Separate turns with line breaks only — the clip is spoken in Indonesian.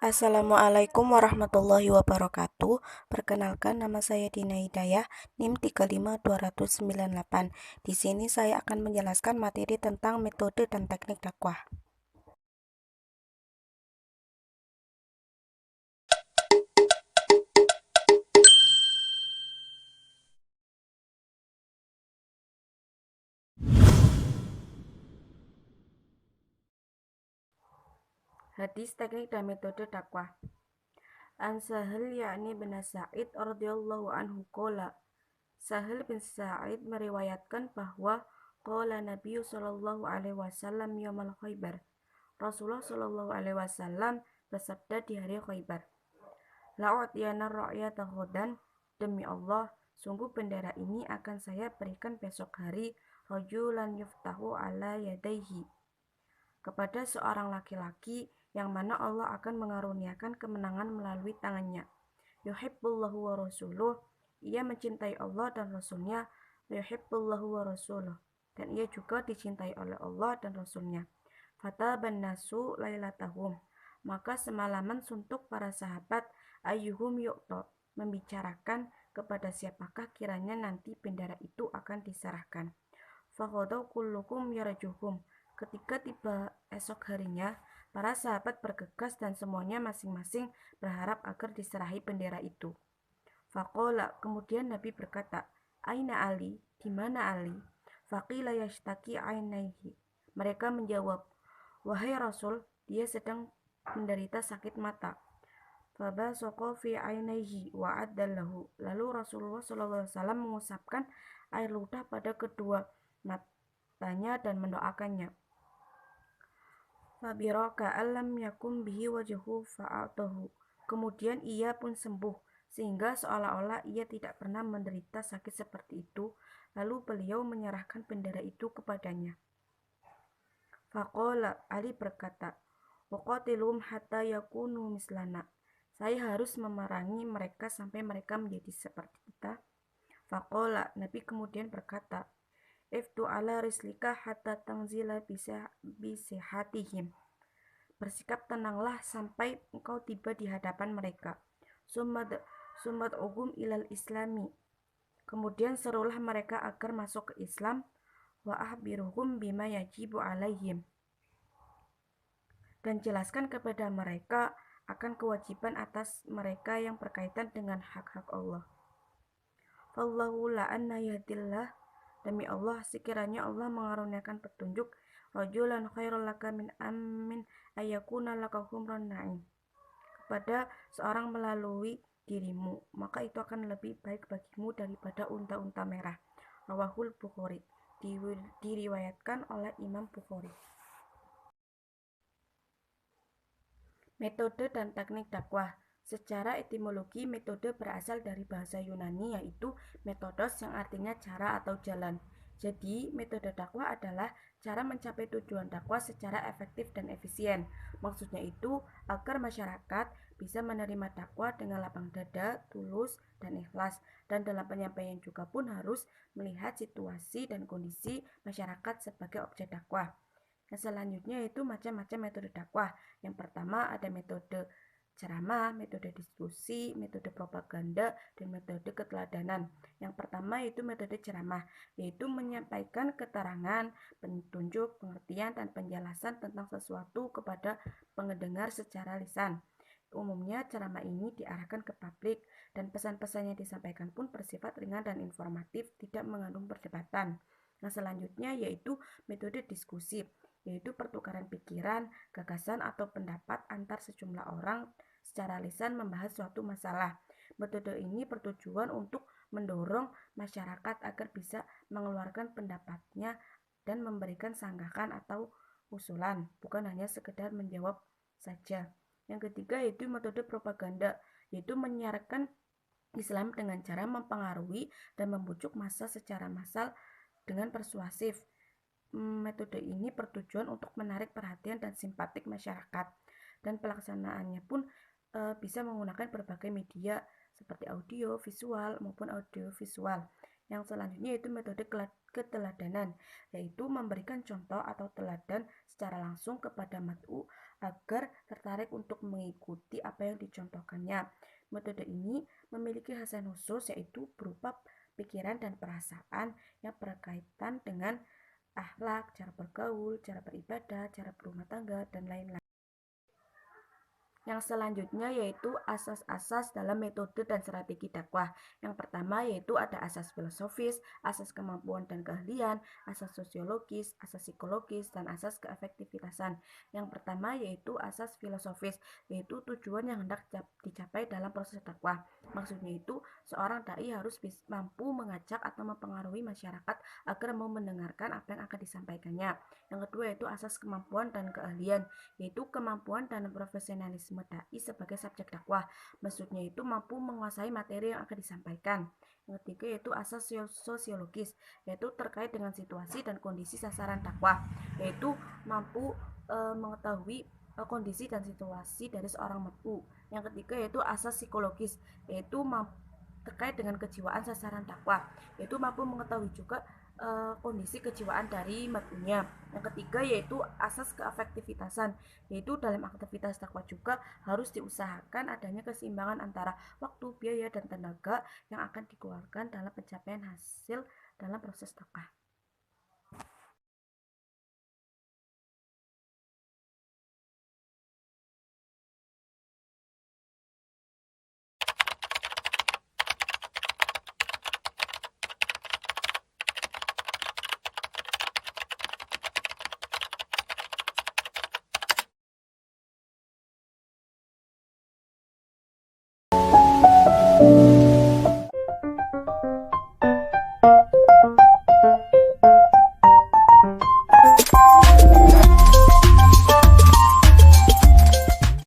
Assalamualaikum warahmatullahi wabarakatuh. Perkenalkan, nama saya Dina Hidayah, NIM 352298. Di sini saya akan menjelaskan materi tentang metode dan teknik dakwah. Hadis teknik dan metode dakwah. An Sahal yakni bin Sa'id radhiyallahu anhu qala. Sahal bin Sa'id meriwayatkan bahwa qala Nabi sallallahu alaihi wasallam yaumul Khaibar. Rasulullah sallallahu alaihi wasallam bersabda di hari Khaibar. La'utiyana ra'yata ghadan, demi Allah, sungguh bendera ini akan saya berikan besok hari, rajulan yuftahu ala yadaihi, kepada seorang laki-laki yang mana Allah akan mengaruniakan kemenangan melalui tangannya. Yuhibbullahu wa rasuluh, ia mencintai Allah dan Rasulnya. Yuhibbullahu wa rasuluh, dan ia juga dicintai oleh Allah dan Rasulnya. Fataban nasu lailatahum, maka semalaman suntuk para sahabat ayyuhum yu'to, membicarakan kepada siapakah kiranya nanti bendera itu akan diserahkan. Faghadaw kullukum yarjuhum, ketika tiba esok harinya, para sahabat bergegas dan semuanya masing-masing berharap agar diserahi bendera itu. Faqala, kemudian Nabi berkata, Aina Ali, di mana Ali? Faqila yashtaki ainaihi, mereka menjawab, wahai Rasul, dia sedang menderita sakit mata. Fabasaqo fi ainaihi wa addallahu, lalu Rasulullah SAW mengusapkan air ludah pada kedua matanya dan mendoakannya. Fabiraka alam yakum bihi wajhu fa'atahu, kemudian ia pun sembuh sehingga seolah-olah ia tidak pernah menderita sakit seperti itu. Lalu beliau menyerahkan bendera itu kepadanya. Faqala, Ali berkata, waqatilum hatta yakunu mislana, saya harus memerangi mereka sampai mereka menjadi seperti kita. Faqala, Nabi kemudian berkata, iftu ala rislika hatta tangzila bisihatihim, bersikap tenanglah sampai engkau tiba di hadapan mereka. Sumad ugum ilal islami, kemudian serulah mereka agar masuk ke Islam. Wa ahbiruhum bima yajibu alaihim, dan jelaskan kepada mereka akan kewajiban atas mereka yang berkaitan dengan hak-hak Allah. Fallahu la'anna yahdillah, demi Allah, sekiranya Allah mengaruniakan petunjuk, rajulan khairul laka min amin ayakuna laka humran na'im, kepada seorang melalui dirimu, maka itu akan lebih baik bagimu daripada unta-unta merah. Rawahul Bukhari, diriwayatkan oleh Imam Bukhari. Metode dan teknik dakwah. Secara etimologi, metode berasal dari bahasa Yunani, yaitu metodos, yang artinya cara atau jalan. Jadi, metode dakwah adalah cara mencapai tujuan dakwah secara efektif dan efisien. Maksudnya itu agar masyarakat bisa menerima dakwah dengan lapang dada, tulus, dan ikhlas. Dan dalam penyampaian juga pun harus melihat situasi dan kondisi masyarakat sebagai objek dakwah. Yang selanjutnya itu macam-macam metode dakwah. Yang pertama ada metode ceramah, metode diskusi, metode propaganda, dan metode keteladanan. Yang pertama itu metode ceramah, yaitu menyampaikan keterangan, petunjuk, pengertian, dan penjelasan tentang sesuatu kepada pendengar secara lisan. Umumnya ceramah ini diarahkan ke publik, dan pesan-pesan yang disampaikan pun bersifat ringan dan informatif, tidak mengandung perdebatan. Yang selanjutnya yaitu metode diskusi, yaitu pertukaran pikiran, gagasan, atau pendapat antar sejumlah orang secara lisan membahas suatu masalah. Metode ini bertujuan untuk mendorong masyarakat agar bisa mengeluarkan pendapatnya dan memberikan sanggahan atau usulan, bukan hanya sekedar menjawab saja. Yang ketiga yaitu metode propaganda, yaitu menyiarkan Islam dengan cara mempengaruhi dan membujuk massa secara massal dengan persuasif. Metode ini bertujuan untuk menarik perhatian dan simpatik masyarakat, dan pelaksanaannya pun bisa menggunakan berbagai media seperti audio, visual maupun audiovisual. Yang selanjutnya yaitu metode keteladanan, yaitu memberikan contoh atau teladan secara langsung kepada mat'u agar tertarik untuk mengikuti apa yang dicontohkannya. Metode ini memiliki hasil khusus yaitu berupa pikiran dan perasaan yang berkaitan dengan akhlak, cara bergaul, cara beribadah, cara berumah tangga, dan lain-lain. Yang selanjutnya yaitu asas-asas dalam metode dan strategi dakwah. Yang pertama yaitu ada asas filosofis, asas kemampuan dan keahlian, asas sosiologis, asas psikologis, dan asas keefektivitasan. Yang pertama yaitu asas filosofis, yaitu tujuan yang hendak dicapai dalam proses dakwah. Maksudnya itu seorang dai harus mampu mengajak atau mempengaruhi masyarakat agar mau mendengarkan apa yang akan disampaikannya. Yang kedua yaitu asas kemampuan dan keahlian, yaitu kemampuan dan profesionalisme dai sebagai subjek dakwah. Maksudnya itu mampu menguasai materi yang akan disampaikan. Yang ketiga yaitu asas sosiologis, yaitu terkait dengan situasi dan kondisi sasaran dakwah, yaitu mampu mengetahui kondisi dan situasi dari seorang mat'u. Yang ketiga yaitu asas psikologis, yaitu terkait dengan kejiwaan sasaran dakwah, yaitu mampu mengetahui juga kondisi kejiwaan dari mat'unya. Yang ketiga yaitu asas keefektivitasan, yaitu dalam aktivitas dakwah juga harus diusahakan adanya keseimbangan antara waktu, biaya, dan tenaga yang akan dikeluarkan dalam pencapaian hasil dalam proses dakwah.